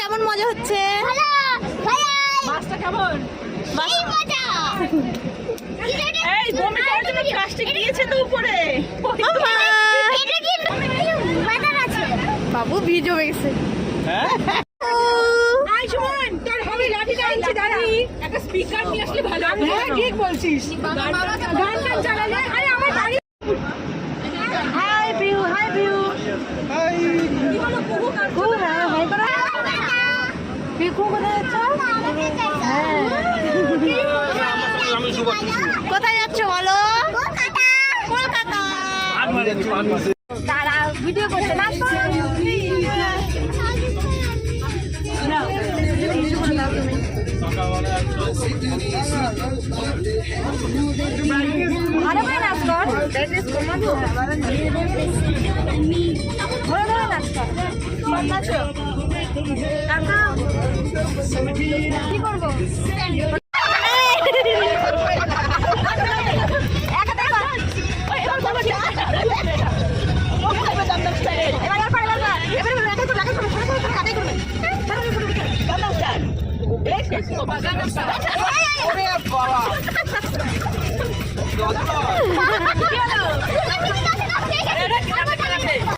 কেমন মজা হচ্ছে? মাছটা কেমন? এই বমি করার জন্য প্লাস্টিক দিয়েছে তো উপরে। বাবু ভিজ হয়ে গেছে। একটা স্পিকার নিয়ে আসলে ভালো হবে। হ্যাঁ ঠিক বলছিস। গান টান চালালে আরে আমার বাড়ি। High view high view. Hi. কি বলো কুহু কার? কুহু হ্যাঁ হাই করো। বিকু কোথায় যাচ্ছ? কোথায় যাচ্ছ বলো? কলকাতা। তারা ভিডিও করছে না তো? আরে ভাই নাচ কর। ধরে ধরে নাচ কর। নাচো। কাকা কি করবো?